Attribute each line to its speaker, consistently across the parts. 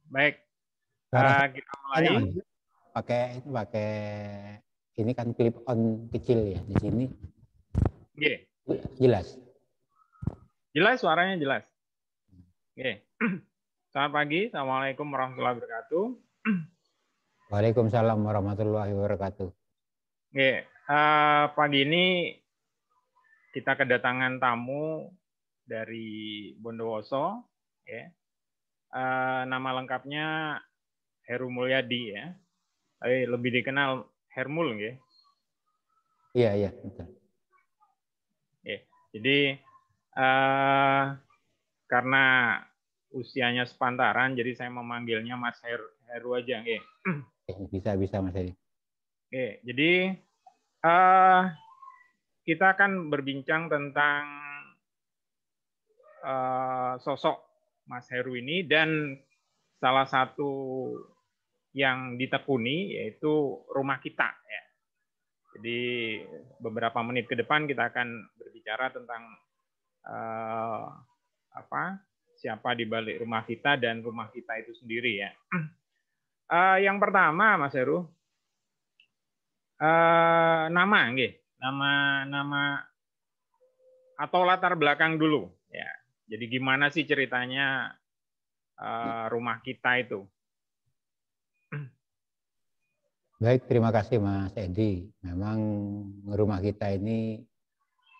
Speaker 1: Baik,
Speaker 2: Suara
Speaker 1: kita
Speaker 2: enak,
Speaker 1: mulai.
Speaker 2: Mas. Pakai ini kan clip on kecil ya di sini.
Speaker 1: Oke,
Speaker 2: Jelas.
Speaker 1: jelas suaranya jelas. Oke. Selamat pagi, Assalamualaikum warahmatullahi wabarakatuh.
Speaker 2: Waalaikumsalam warahmatullahi wabarakatuh.
Speaker 1: Oke, pagi ini kita kedatangan tamu dari Bondowoso. Ya. Nama lengkapnya Heru Mulyadi ya. Tapi lebih dikenal Hermul ya.
Speaker 2: Iya, betul.
Speaker 1: Oke. Jadi karena usianya sepantaran, jadi saya memanggilnya Mas Heru aja. Oke.
Speaker 2: Bisa Mas Edi.
Speaker 1: Oke, jadi kita akan berbincang tentang sosok Mas Heru ini dan salah satu yang ditekuni yaitu rumah kita. Ya. Jadi beberapa menit ke depan kita akan berbicara tentang siapa di balik rumah kita dan rumah kita itu sendiri ya. Yang pertama, Mas Heru, nama atau latar belakang dulu ya. Jadi gimana sih ceritanya rumah kita itu?
Speaker 2: Baik, terima kasih Mas Edi. Memang rumah kita ini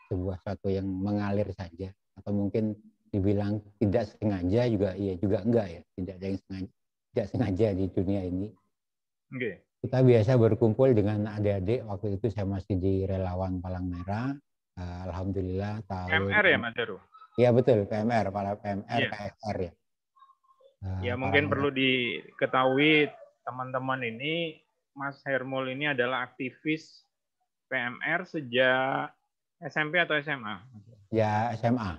Speaker 2: sebuah satu yang mengalir saja, atau mungkin dibilang tidak sengaja juga, iya juga enggak ya, tidak ada yang sengaja, tidak sengaja di dunia ini.
Speaker 1: Okay.
Speaker 2: Kita biasa berkumpul dengan adik-adik. Waktu itu saya masih di Relawan Palang Merah. Alhamdulillah tahun.
Speaker 1: PMR ya Mas Heru?
Speaker 2: Iya betul, PMR, PMR,
Speaker 1: Yeah.
Speaker 2: KFR ya.
Speaker 1: Ya mungkin perlu diketahui teman-teman ini, Mas Hermul ini adalah aktivis PMR sejak SMP atau SMA?
Speaker 2: Ya SMA.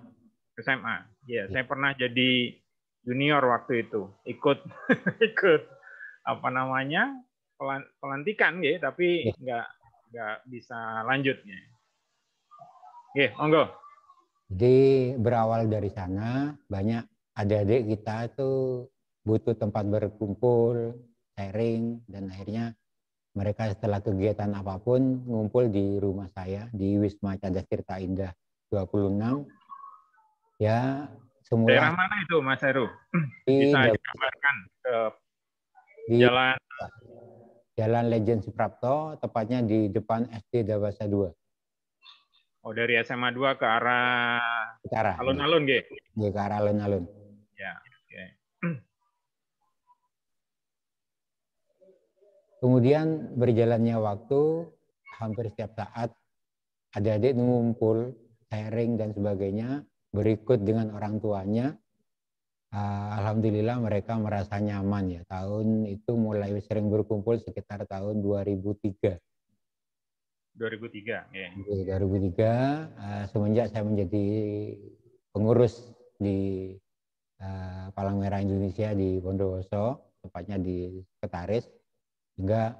Speaker 1: SMA. Ya, saya pernah jadi junior waktu itu, ikut apa namanya pelantikan ya, tapi nggak bisa lanjut ya. Oke, monggo.
Speaker 2: Jadi berawal dari sana, banyak adik-adik kita itu butuh tempat berkumpul, sharing, dan akhirnya mereka setelah kegiatan apapun ngumpul di rumah saya di Wisma Cadas Tirta Indah 26. Ya, semula
Speaker 1: Daerah mana itu Mas Heru?
Speaker 2: di
Speaker 1: Bisa dikabarkan ke
Speaker 2: di
Speaker 1: jalan
Speaker 2: Jalan Legend Suprapto, tepatnya di depan SD Dawasa 2.
Speaker 1: Oh, dari SMA 2 ke arah
Speaker 2: Utara.
Speaker 1: alun-alun, G.
Speaker 2: Di ke arah alun-alun.
Speaker 1: Ya, oke.
Speaker 2: Kemudian berjalannya waktu, hampir setiap saat adik-adik ngumpul, sharing dan sebagainya, berikut dengan orang tuanya. Alhamdulillah mereka merasa nyaman ya. Tahun itu mulai sering berkumpul sekitar tahun 2003.
Speaker 1: 2003, ya.
Speaker 2: 2003, semenjak saya menjadi pengurus di Palang Merah Indonesia di Bondowoso, tepatnya di Sekretaris, hingga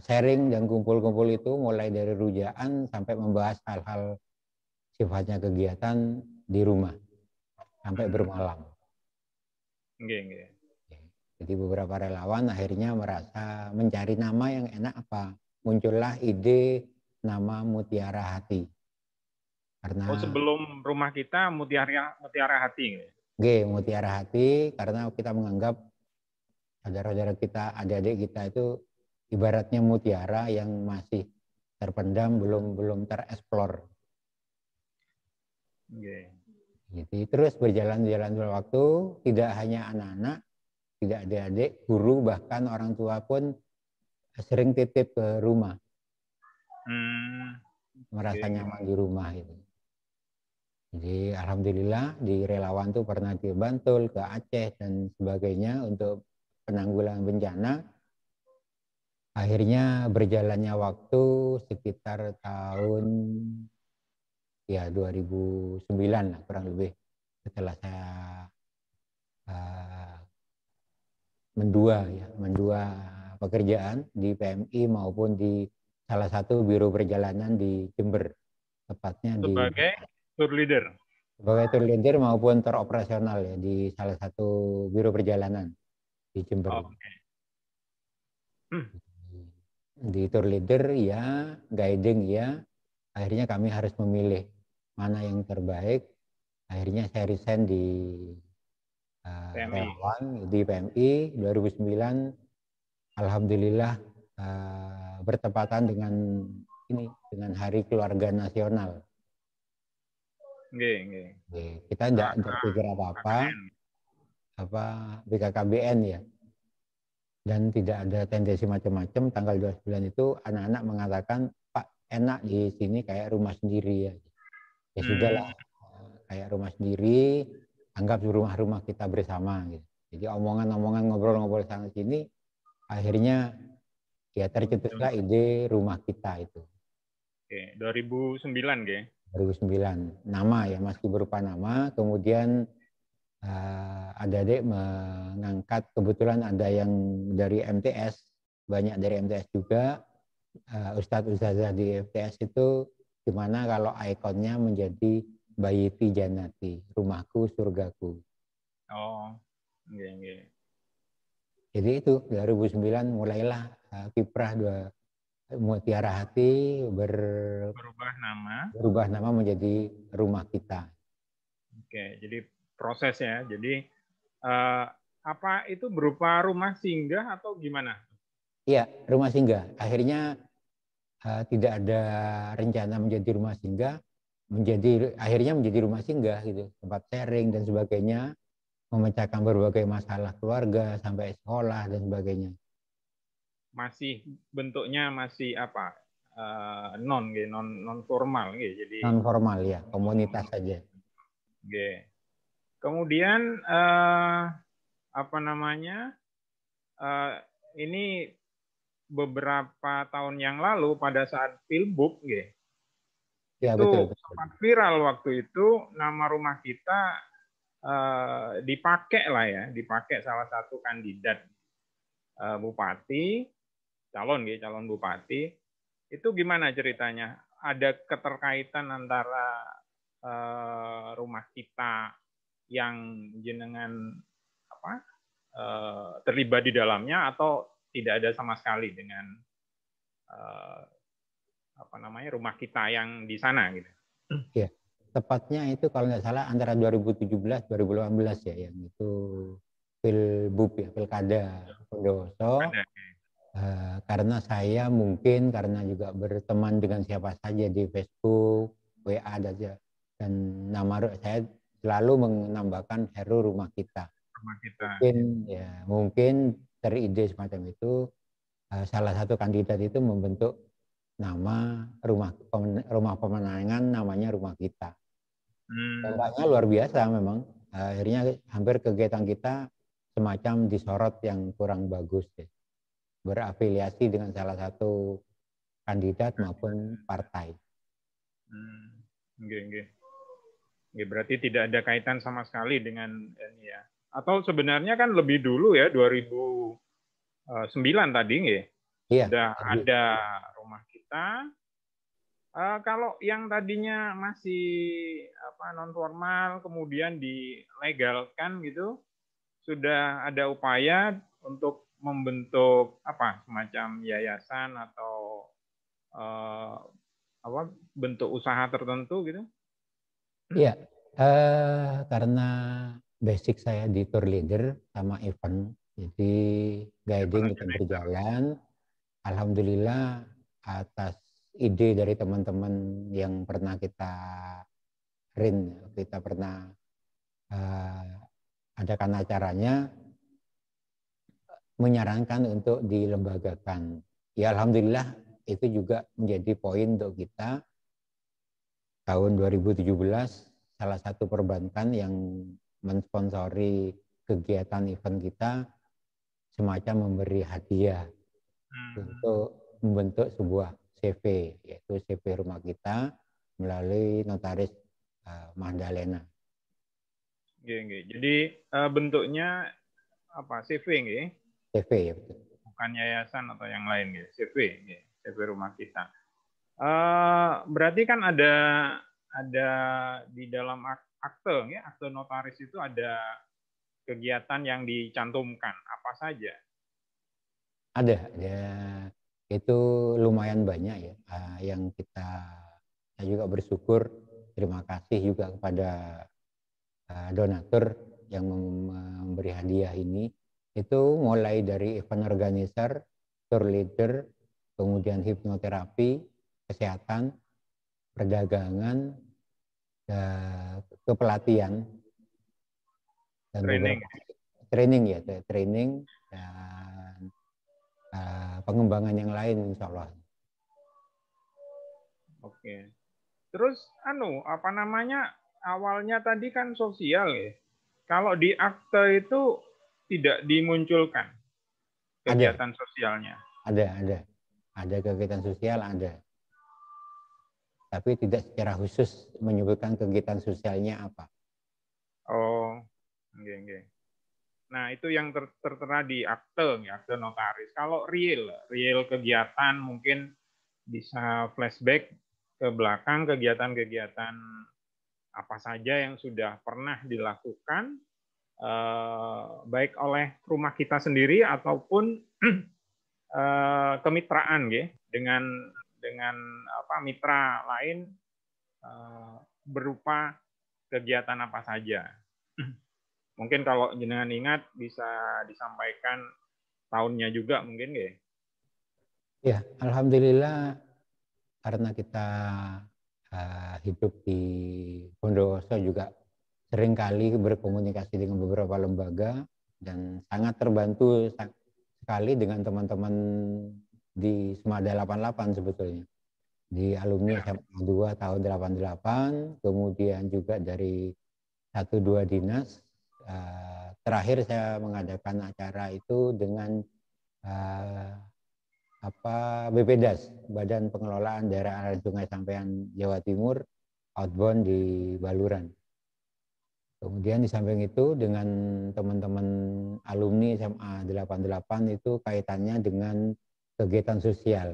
Speaker 2: sharing dan kumpul-kumpul itu mulai dari rujaan sampai membahas hal-hal sifatnya kegiatan di rumah sampai bermalam.
Speaker 1: Okay.
Speaker 2: Jadi beberapa relawan akhirnya merasa mencari nama yang enak apa. Muncullah ide nama Mutiara Hati. Karena
Speaker 1: sebelum rumah kita Mutiara Hati.
Speaker 2: Mutiara Hati karena kita menganggap saudara-saudara kita, adik-adik kita itu ibaratnya mutiara yang masih terpendam, belum tereksplor. Jadi terus berjalan waktu, tidak hanya anak-anak, tidak adik-adik, guru, bahkan orang tua pun sering titip ke rumah. Merasa nyaman di rumah itu. Jadi alhamdulillah di relawan tuh pernah ke Bantul, ke Aceh dan sebagainya untuk penanggulangan bencana. Akhirnya berjalannya waktu sekitar tahun 2009 lah kurang lebih, setelah saya mendua pekerjaan di PMI maupun di salah satu biro perjalanan di Jember, tepatnya
Speaker 1: sebagai tour leader.
Speaker 2: sebagai tour leader maupun tour operasional ya di salah satu biro perjalanan di Jember.
Speaker 1: Oh, oke.
Speaker 2: Di tour leader ya, guiding ya, akhirnya kami harus memilih mana yang terbaik. Akhirnya saya resign di
Speaker 1: PMI.
Speaker 2: relawan di PMI 2009. Alhamdulillah bertepatan dengan ini, dengan Hari Keluarga Nasional.
Speaker 1: Nggih, nggih.
Speaker 2: Kita tidak berpikir apa-apa,
Speaker 1: KKN.
Speaker 2: BKKBN ya, dan tidak ada tendensi macam-macam. Tanggal 29 itu anak-anak mengatakan, Pak, enak di sini kayak rumah sendiri ya. Ya sudahlah, kayak rumah sendiri, anggap rumah-rumah kita bersama gitu. Jadi omongan-omongan ngobrol-ngobrol sana sini, akhirnya ya tercetuslah ide rumah kita itu.
Speaker 1: Oke, 2009 nggih.
Speaker 2: 2009. Nama ya masih berupa nama, kemudian adik-adik mengangkat, kebetulan ada yang dari MTS, banyak dari MTS juga, Ustadz Ustazah di MTS itu gimana kalau ikonnya menjadi Bayiti Janati, rumahku surgaku.
Speaker 1: Oh, nggih, nggih.
Speaker 2: Jadi itu 2009 mulailah kiprah Mutiara Hati berubah nama menjadi rumah kita.
Speaker 1: Oke, jadi proses ya. Jadi apa itu berupa rumah singgah atau gimana?
Speaker 2: Iya, rumah singgah. Akhirnya tidak ada rencana menjadi rumah singgah, akhirnya menjadi rumah singgah gitu, tempat sharing dan sebagainya, memecahkan berbagai masalah keluarga sampai sekolah dan sebagainya.
Speaker 1: Masih bentuknya masih apa? Non formal gitu. Jadi
Speaker 2: Non formal ya, komunitas saja.
Speaker 1: Oke. Kemudian apa namanya? Ini beberapa tahun yang lalu pada saat Pilbub gitu.
Speaker 2: Ya,
Speaker 1: Itu
Speaker 2: betul.
Speaker 1: sempat viral waktu itu, nama rumah kita dipakai lah ya, dipakai salah satu kandidat bupati, calon bupati. Itu gimana ceritanya? Ada keterkaitan antara rumah kita yang jenengan apa terlibat di dalamnya atau tidak ada sama sekali dengan apa namanya rumah kita yang di sana gitu?
Speaker 2: Ya, tepatnya itu kalau nggak salah antara 2017-2018 ya, yang itu Pilbub ya, Pilkada Bondowoso. Karena saya mungkin karena juga berteman dengan siapa saja di Facebook, WA dan nama saya selalu menambahkan Heru rumah kita.
Speaker 1: Rumah kita.
Speaker 2: Mungkin teride semacam itu. Salah satu kandidat itu membentuk nama rumah pemenangan namanya rumah kita. Dampaknya luar biasa memang. Akhirnya hampir kegiatan kita semacam disorot yang kurang bagus ya. Berafiliasi dengan salah satu kandidat maupun partai.
Speaker 1: Berarti tidak ada kaitan sama sekali dengan ini ya. Atau sebenarnya kan lebih dulu ya 2009 tadi nggih.
Speaker 2: Iya,
Speaker 1: sudah ada rumah kita. Kalau yang tadinya masih apa non formal kemudian dilegalkan gitu, sudah ada upaya untuk membentuk apa semacam yayasan atau apa bentuk usaha tertentu gitu?
Speaker 2: Iya, karena basic saya di tour leader sama event, jadi guiding tetap berjalan. Alhamdulillah atas ide dari teman-teman yang pernah kita pernah adakan acaranya, menyarankan untuk dilembagakan. Ya alhamdulillah itu juga menjadi poin untuk kita. Tahun 2017 salah satu perbankan yang mensponsori kegiatan event kita semacam memberi hadiah untuk membentuk sebuah CV, yaitu CV rumah kita melalui notaris Magdalena.
Speaker 1: Jadi bentuknya apa CV nggih?
Speaker 2: CV ya betul.
Speaker 1: Bukan yayasan atau yang lain nggih, CV nggih, CV rumah kita. Berarti kan ada di dalam akte, ya, akte notaris itu ada kegiatan yang dicantumkan apa saja?
Speaker 2: Ada, ya, itu lumayan banyak ya, yang saya juga bersyukur, terima kasih juga kepada donatur yang memberi hadiah ini. Itu mulai dari event organizer, tour leader, kemudian hipnoterapi, kesehatan, perdagangan, kepelatihan, dan
Speaker 1: Training.
Speaker 2: beberapa training ya, training dan pengembangan yang lain insya Allah.
Speaker 1: Oke. Terus apa namanya, awalnya tadi kan sosial ya. Kalau di akte itu tidak dimunculkan
Speaker 2: Ada,
Speaker 1: kegiatan sosialnya.
Speaker 2: ada kegiatan sosial ada, tapi tidak secara khusus menyebutkan kegiatan sosialnya apa.
Speaker 1: Oh, oke, oke. Nah, itu yang tertera di akte, ya, akte notaris. Kalau real kegiatan mungkin bisa flashback ke belakang, kegiatan-kegiatan apa saja yang sudah pernah dilakukan, baik oleh rumah kita sendiri ataupun kemitraan, ya, dengan mitra lain, berupa kegiatan apa saja. Mungkin kalau jenengan ingat bisa disampaikan tahunnya juga mungkin nggak?
Speaker 2: Ya, alhamdulillah karena kita hidup di Bondowoso juga seringkali berkomunikasi dengan beberapa lembaga dan sangat terbantu sekali dengan teman-teman di Semada 88 sebetulnya. Di alumni SMA 2 tahun 88, kemudian juga dari 1-2 dinas. Terakhir saya mengadakan acara itu dengan BPDAS, Badan Pengelolaan Daerah Aliran Sungai Sampean Jawa Timur, outbound di Baluran. Kemudian di samping itu dengan teman-teman alumni SMA 88 itu kaitannya dengan kegiatan sosial,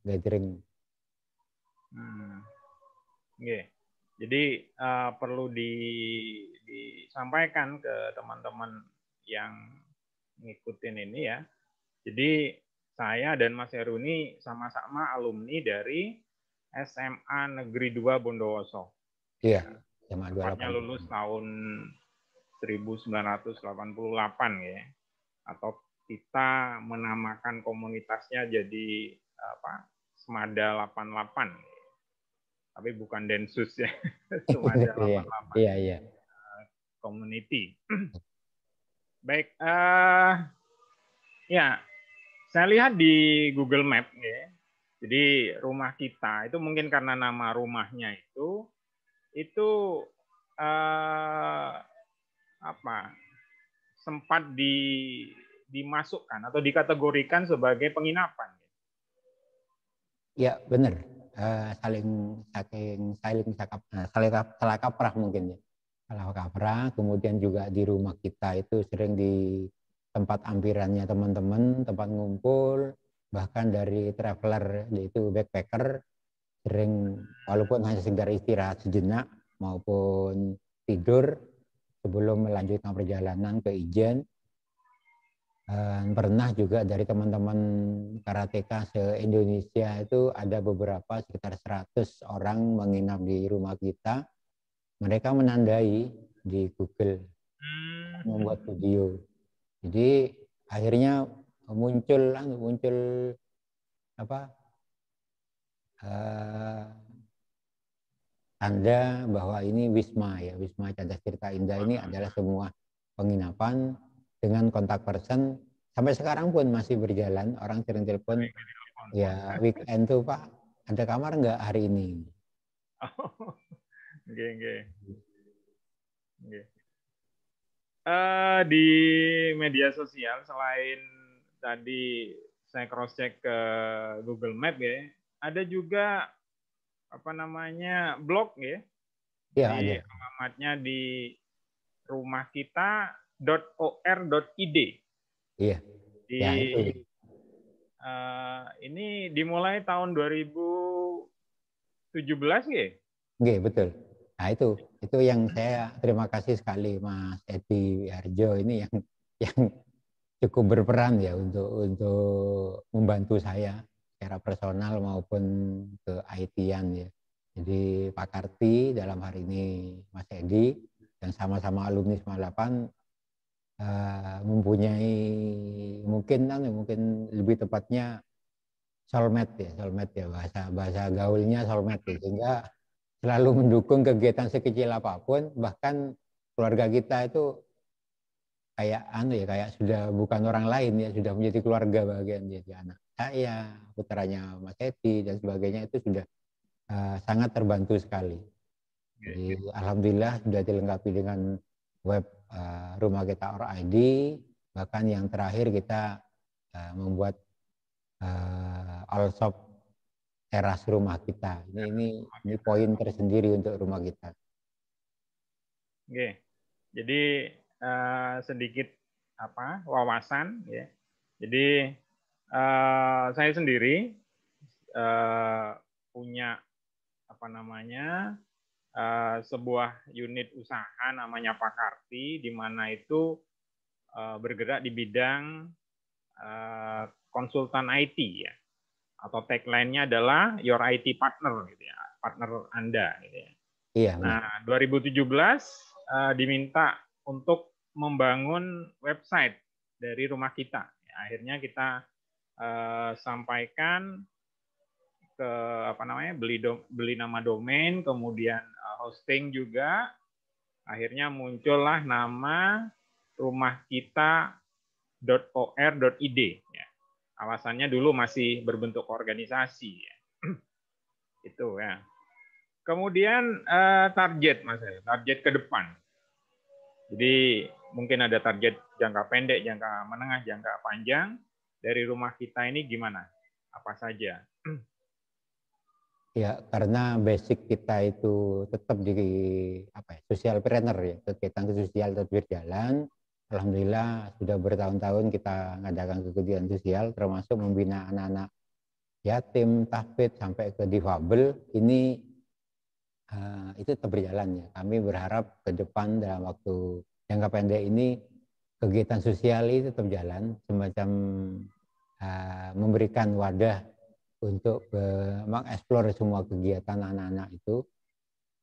Speaker 2: gathering.
Speaker 1: Yeah. Jadi perlu disampaikan ke teman-teman yang ngikutin ini ya. Jadi saya dan Mas Heru ini sama-sama alumni dari SMA Negeri 2 Bondowoso.
Speaker 2: Iya, SMA 28.
Speaker 1: Tepatnya lulus tahun 1988 ya. Atau kita menamakan komunitasnya jadi Semada 88. Tapi bukan Densus ya. Semada 88.
Speaker 2: Iya.
Speaker 1: Community. Baik, ya, saya lihat di Google Map ya. Jadi rumah kita itu mungkin karena nama rumahnya itu sempat dimasukkan atau dikategorikan sebagai penginapan.
Speaker 2: Ya benar, salah kaprah mungkin ya, salah kaprah. Kemudian juga di rumah kita itu sering di tempat ampirannya teman-teman, tempat ngumpul, bahkan dari traveler yaitu backpacker sering walaupun hanya sekedar istirahat sejenak maupun tidur sebelum melanjutkan perjalanan ke Ijen. Pernah juga dari teman-teman karateka se-Indonesia itu ada beberapa sekitar 100 orang menginap di rumah kita. Mereka menandai di Google, membuat video. Jadi akhirnya muncul tanda bahwa ini Wisma ya, Wisma Cadas Tirta Indah ini adalah semua penginapan dengan kontak person. Sampai sekarang pun masih berjalan, orang sering telepon, ya weekend tuh Pak, ada kamar nggak hari ini?
Speaker 1: Di media sosial selain tadi saya cross check ke Google Map ya, ada juga blog ya.
Speaker 2: Ya,
Speaker 1: di
Speaker 2: ada.
Speaker 1: alamatnya di rumahkita.or.id.
Speaker 2: Iya. Ya, itu.
Speaker 1: Ini dimulai tahun 2017 ya?
Speaker 2: Oke, betul. Nah itu yang saya terima kasih sekali Mas Edi Harjo ini yang cukup berperan ya untuk membantu saya secara personal maupun ke IT-an ya. Jadi Pak Karti dalam hari ini Mas Edi yang sama-sama alumni 98 mempunyai mungkin lebih tepatnya soulmate ya bahasa bahasa gaulnya soulmate ya. Sehingga selalu mendukung kegiatan sekecil apapun, bahkan keluarga kita itu kayak sudah bukan orang lain ya, sudah menjadi keluarga bagian, jadi anak saya, putranya Mas Edi dan sebagainya, itu sudah sangat terbantu sekali. Jadi alhamdulillah sudah dilengkapi dengan web Rumah Kita ID, bahkan yang terakhir kita membuat all shop teras rumah kita. Ini poin tersendiri untuk rumah kita.
Speaker 1: Oke. Jadi sedikit wawasan ya. Jadi saya sendiri punya sebuah unit usaha namanya Pak Karti, di mana itu bergerak di bidang konsultan IT ya, atau tagline-nya adalah Your IT Partner gitu ya, partner Anda gitu ya.
Speaker 2: Iya.
Speaker 1: Nah, 2017 diminta untuk membangun website dari rumah kita. Akhirnya kita sampaikan ke beli nama domain, kemudian hosting juga. Akhirnya muncullah nama rumahkita.or.id ya. Alasannya dulu masih berbentuk organisasi ya. Itu ya. Kemudian target ke depan. Jadi mungkin ada target jangka pendek, jangka menengah, jangka panjang. Dari rumah kita ini gimana? Apa saja?
Speaker 2: Ya, karena basic kita itu tetap di socialpreneur ya, kegiatan sosial tetap berjalan. Alhamdulillah sudah bertahun-tahun kita mengadakan kegiatan sosial, termasuk membina anak-anak yatim, tahfidz sampai ke difabel. Ini itu tetap berjalan ya. Kami berharap ke depan dalam waktu jangka pendek ini kegiatan sosial ini tetap jalan, semacam memberikan wadah untuk mengeksplor semua kegiatan anak-anak itu.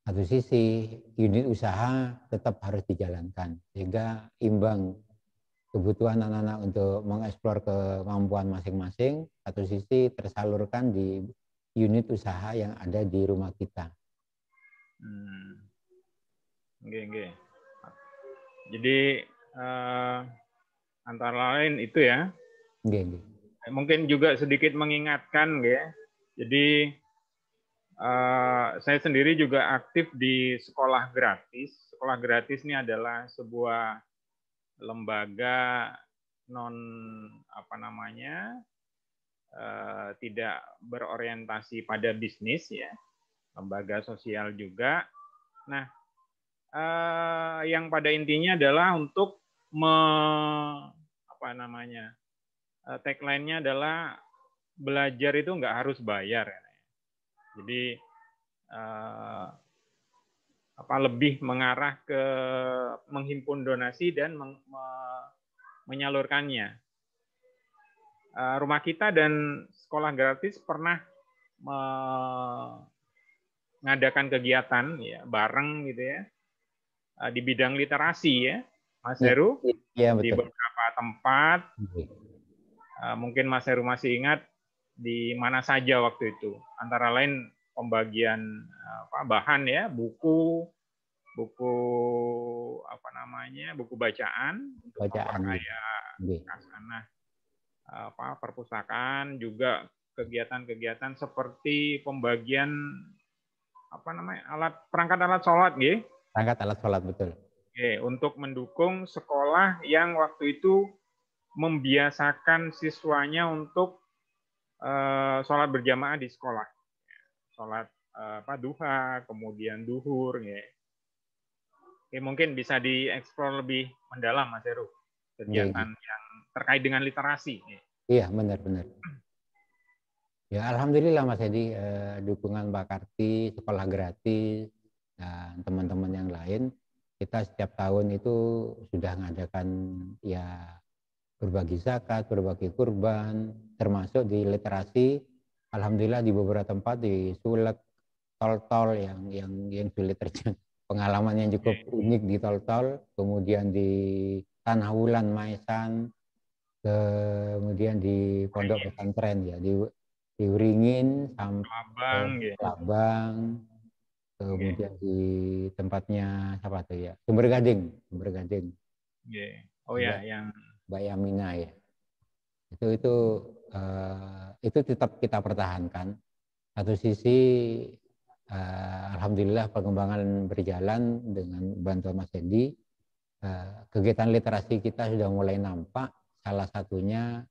Speaker 2: Satu sisi unit usaha tetap harus dijalankan sehingga imbang kebutuhan anak-anak untuk mengeksplor kemampuan masing-masing, satu sisi tersalurkan di unit usaha yang ada di rumah kita.
Speaker 1: Okay. Jadi antara lain itu ya.
Speaker 2: Okay.
Speaker 1: Mungkin juga sedikit mengingatkan ya. Jadi saya sendiri juga aktif di sekolah gratis. Sekolah gratis ini adalah sebuah lembaga tidak berorientasi pada bisnis ya, lembaga sosial juga. Nah, yang pada intinya adalah untuk tagline-nya adalah belajar itu nggak harus bayar. Jadi lebih mengarah ke menghimpun donasi dan menyalurkannya. Rumah kita dan sekolah gratis pernah mengadakan kegiatan ya bareng gitu ya di bidang literasi ya, Mas Heru,
Speaker 2: ya,
Speaker 1: di beberapa tempat. Mungkin Mas Heru masih ingat di mana saja waktu itu. Antara lain pembagian bahan ya, buku bacaan untuk memperkaya kasanah perpustakaan, juga kegiatan-kegiatan seperti pembagian perangkat alat sholat gitu.
Speaker 2: Perangkat alat sholat, betul.
Speaker 1: Oke, untuk mendukung sekolah yang waktu itu membiasakan siswanya untuk sholat berjamaah di sekolah, sholat duha, kemudian duhur. Ya. Oke, mungkin bisa dieksplor lebih mendalam, Mas Heru, kegiatan yang terkait dengan literasi.
Speaker 2: Iya, benar-benar. Ya, alhamdulillah Mas Edi, dukungan Pak Karti, sekolah gratis, dan teman-teman yang lain, kita setiap tahun itu sudah mengadakan ya berbagi zakat, berbagi kurban, termasuk di literasi. Alhamdulillah di beberapa tempat di Sulek, tol-tol yang sulit terjadi. Pengalaman yang cukup unik di tol-tol, kemudian di Tanah Wulan, Maesan, kemudian di Pondok Pesantren ya, di Uringin sampai
Speaker 1: Abang, ya.
Speaker 2: Labang,
Speaker 1: Oke.
Speaker 2: kemudian di tempatnya apa tuh ya, Sumber Gading, Sumber Gading,
Speaker 1: Oke. Oh ya,
Speaker 2: juga
Speaker 1: yang
Speaker 2: Mbak Yamina ya. Itu tetap kita pertahankan. Satu sisi alhamdulillah perkembangan berjalan dengan bantuan Mas Edi. Kegiatan literasi kita sudah mulai nampak. Salah satunya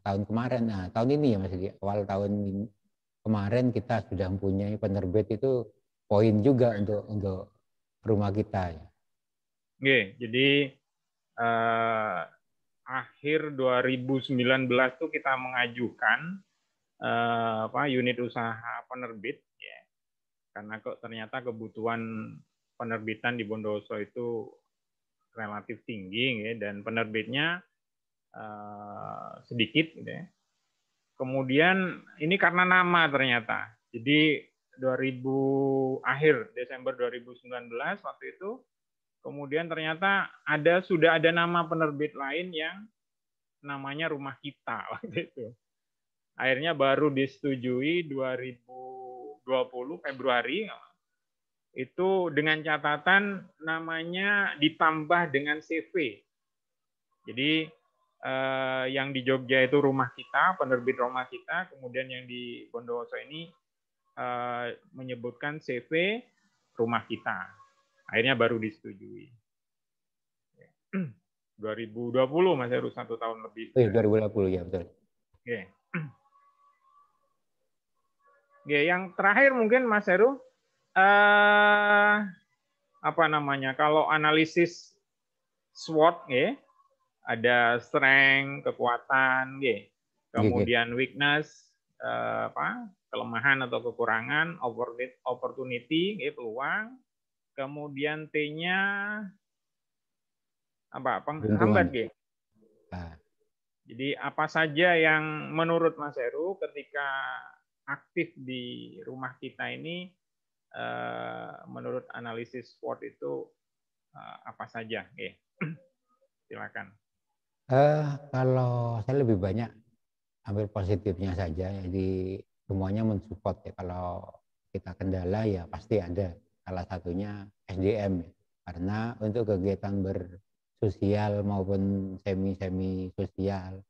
Speaker 2: tahun kemarin, tahun ini ya Mas Edi, awal tahun ini, kemarin kita sudah mempunyai penerbit itu poin juga untuk rumah kita ya.
Speaker 1: oke. Jadi eh, akhir 2019 tuh kita mengajukan unit usaha penerbit ya. Karena kok ternyata kebutuhan penerbitan di Bondowoso itu relatif tinggi ya, dan penerbitnya sedikit gitu ya. Kemudian ini karena nama ternyata. Jadi 2000 akhir Desember 2019 waktu itu, kemudian ternyata sudah ada nama penerbit lain yang namanya Rumah Kita waktu itu. Akhirnya baru disetujui 2020 Februari, itu dengan catatan namanya ditambah dengan CV. Jadi yang di Jogja itu Rumah Kita, penerbit Rumah Kita, kemudian yang di Bondowoso ini menyebutkan CV Rumah Kita. Akhirnya baru disetujui. 2020 Mas Heru, 1 tahun lebih.
Speaker 2: 2020 ya betul.
Speaker 1: Oke. Oke, yang terakhir mungkin Mas Heru, apa namanya? Kalau analisis SWOT, ya, ada strength, kekuatan, ya, kemudian weakness, kelemahan atau kekurangan, opportunity, ya, peluang, kemudian T-nya apa? Penghambat, ya. Jadi apa saja yang menurut Mas Heru ketika aktif di Rumah Kita ini, menurut analisis SWOT itu apa saja? Oke. Silakan.
Speaker 2: Kalau saya lebih banyak ambil positifnya saja, jadi semuanya mensupport ya. Kalau kita kendala ya pasti ada. Salah satunya SDM ya. Karena untuk kegiatan bersosial maupun semi sosial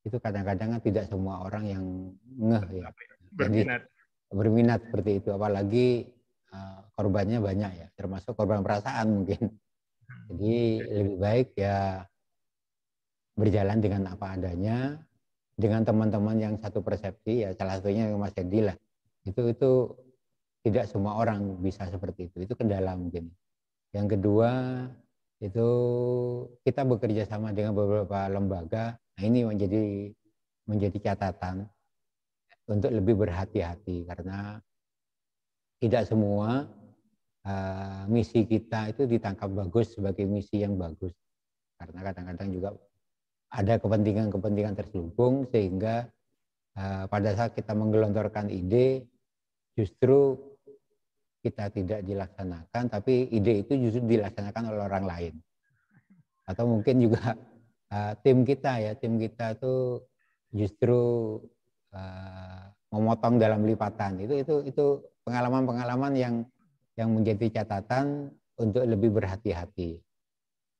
Speaker 2: itu kadang-kadang tidak semua orang yang ngeh ya. Jadi
Speaker 1: Berminat.
Speaker 2: berminat seperti itu, apalagi korbannya banyak ya, termasuk korban perasaan mungkin. Jadi lebih baik ya berjalan dengan apa adanya, dengan teman-teman yang satu persepsi ya, salah satunya Mas Edi lah. Itu tidak semua orang bisa seperti itu kendala mungkin. Yang kedua itu kita bekerja sama dengan beberapa lembaga. Nah ini menjadi catatan untuk lebih berhati-hati karena tidak semua misi kita itu ditangkap bagus sebagai misi yang bagus, karena kadang-kadang juga ada kepentingan-kepentingan terselubung sehingga pada saat kita menggelontorkan ide justru kita tidak dilaksanakan, tapi ide itu justru dilaksanakan oleh orang lain. Atau mungkin juga tim kita itu justru memotong dalam lipatan. Itu pengalaman-pengalaman yang menjadi catatan untuk lebih berhati-hati.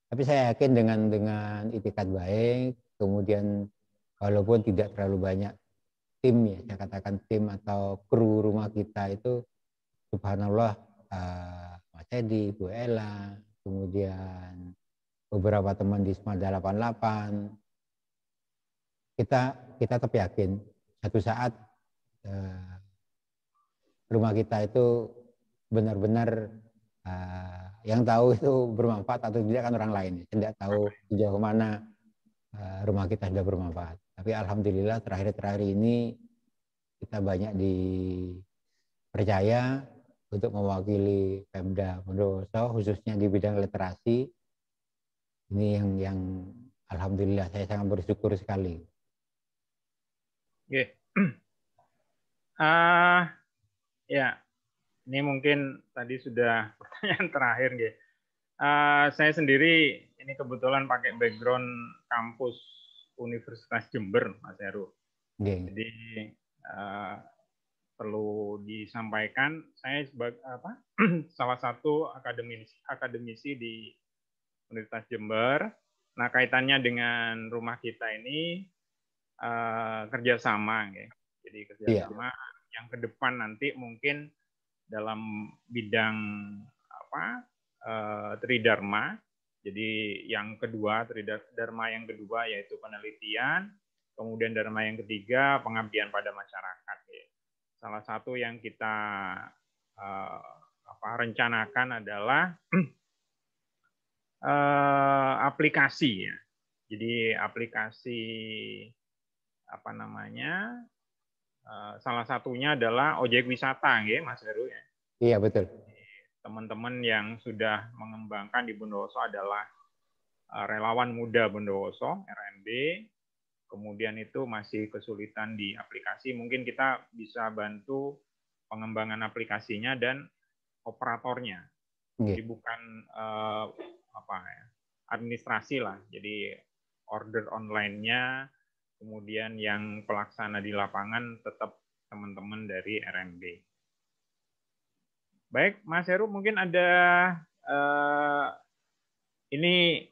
Speaker 2: Tapi saya yakin dengan itikat baik, kemudian walaupun tidak terlalu banyak tim ya, saya katakan tim atau kru Rumah Kita itu, subhanallah, Mas Edi, Bu Ella, kemudian beberapa teman di Smada 88, kita tetap yakin satu saat Rumah Kita itu benar-benar yang tahu itu bermanfaat atau tidak kan orang lain, tidak tahu sejauh mana Rumah Kita sudah bermanfaat. Tapi alhamdulillah terakhir-terakhir ini kita banyak dipercaya untuk mewakili Pemda Bondowoso khususnya di bidang literasi. Ini yang alhamdulillah saya sangat bersyukur sekali.
Speaker 1: Oke. Ya, ini mungkin tadi sudah pertanyaan terakhir, nggih. Saya sendiri ini kebetulan pakai background kampus Universitas Jember, Mas Heru.
Speaker 2: Okay.
Speaker 1: Jadi perlu disampaikan, saya sebagai salah satu akademisi di Universitas Jember. Nah, kaitannya dengan rumah kita ini kerjasama, ya. Jadi kerjasama yang ke depan nanti mungkin dalam bidang Tridharma. Jadi yang kedua, Tridharma yang kedua yaitu penelitian, kemudian Dharma yang ketiga pengabdian pada masyarakat. Salah satu yang kita rencanakan adalah aplikasi, ya. Jadi aplikasi salah satunya adalah ojek wisata, ya, Mas Heru, ya.
Speaker 2: Iya, betul.
Speaker 1: Teman-teman yang sudah mengembangkan di Bondowoso adalah relawan muda Bondowoso, RMB. Kemudian itu masih kesulitan di aplikasi, mungkin kita bisa bantu pengembangan aplikasinya dan operatornya. Jadi bukan administrasi lah. Jadi order online-nya, kemudian yang pelaksana di lapangan tetap teman-teman dari RMB. Baik, Mas Heru, mungkin ada ini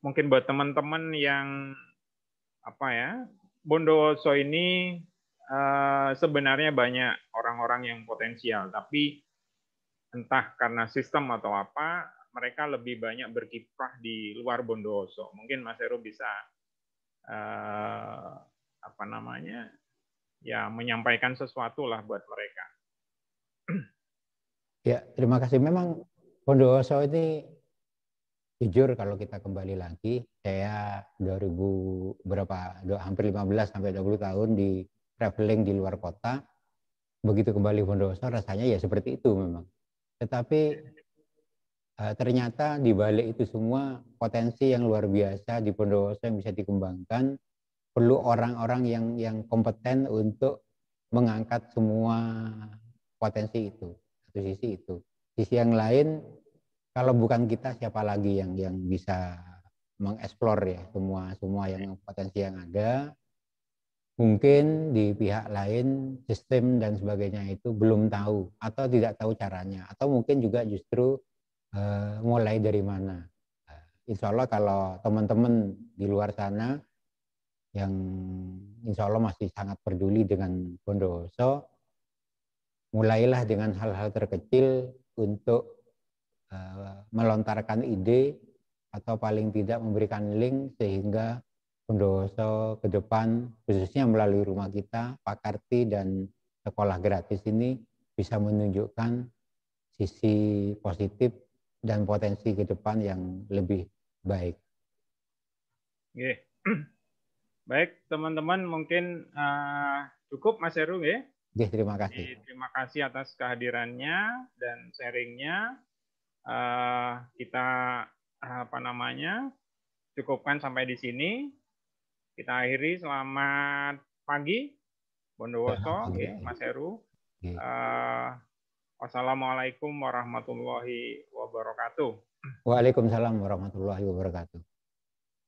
Speaker 1: mungkin buat teman-teman yang Bondowoso ini sebenarnya banyak orang-orang yang potensial, tapi entah karena sistem atau apa, mereka lebih banyak berkiprah di luar Bondowoso. Mungkin Mas Heru bisa menyampaikan sesuatu lah buat mereka.
Speaker 2: Ya, terima kasih. Memang Bondowoso ini jujur kalau kita kembali lagi, saya hampir 15 sampai 20 tahun di traveling di luar kota. Begitu kembali Bondowoso rasanya ya seperti itu memang. Tetapi ternyata di balik itu semua potensi yang luar biasa di Bondowoso yang bisa dikembangkan, perlu orang-orang yang kompeten untuk mengangkat semua potensi itu. Satu sisi itu. Sisi yang lain, kalau bukan kita siapa lagi yang bisa mengeksplor ya semua yang potensi yang ada. Mungkin di pihak lain sistem dan sebagainya itu belum tahu atau tidak tahu caranya, atau mungkin juga justru mulai dari mana. Insya Allah kalau teman-teman di luar sana yang insya Allah masih sangat peduli dengan Bondowoso, mulailah dengan hal-hal terkecil untuk melontarkan ide atau paling tidak memberikan link sehingga Bondowoso ke depan khususnya melalui rumah kita, Pak Karti dan sekolah gratis ini bisa menunjukkan sisi positif dan potensi ke depan yang lebih baik.
Speaker 1: Baik, teman-teman, mungkin cukup Mas Heru, ya.
Speaker 2: Terima kasih.
Speaker 1: Terima kasih atas kehadirannya dan sharingnya. Kita cukupkan sampai di sini. Kita akhiri. Selamat pagi, Bondowoso, Mas Heru. Wassalamualaikum warahmatullahi wabarakatuh.
Speaker 2: Waalaikumsalam warahmatullahi wabarakatuh.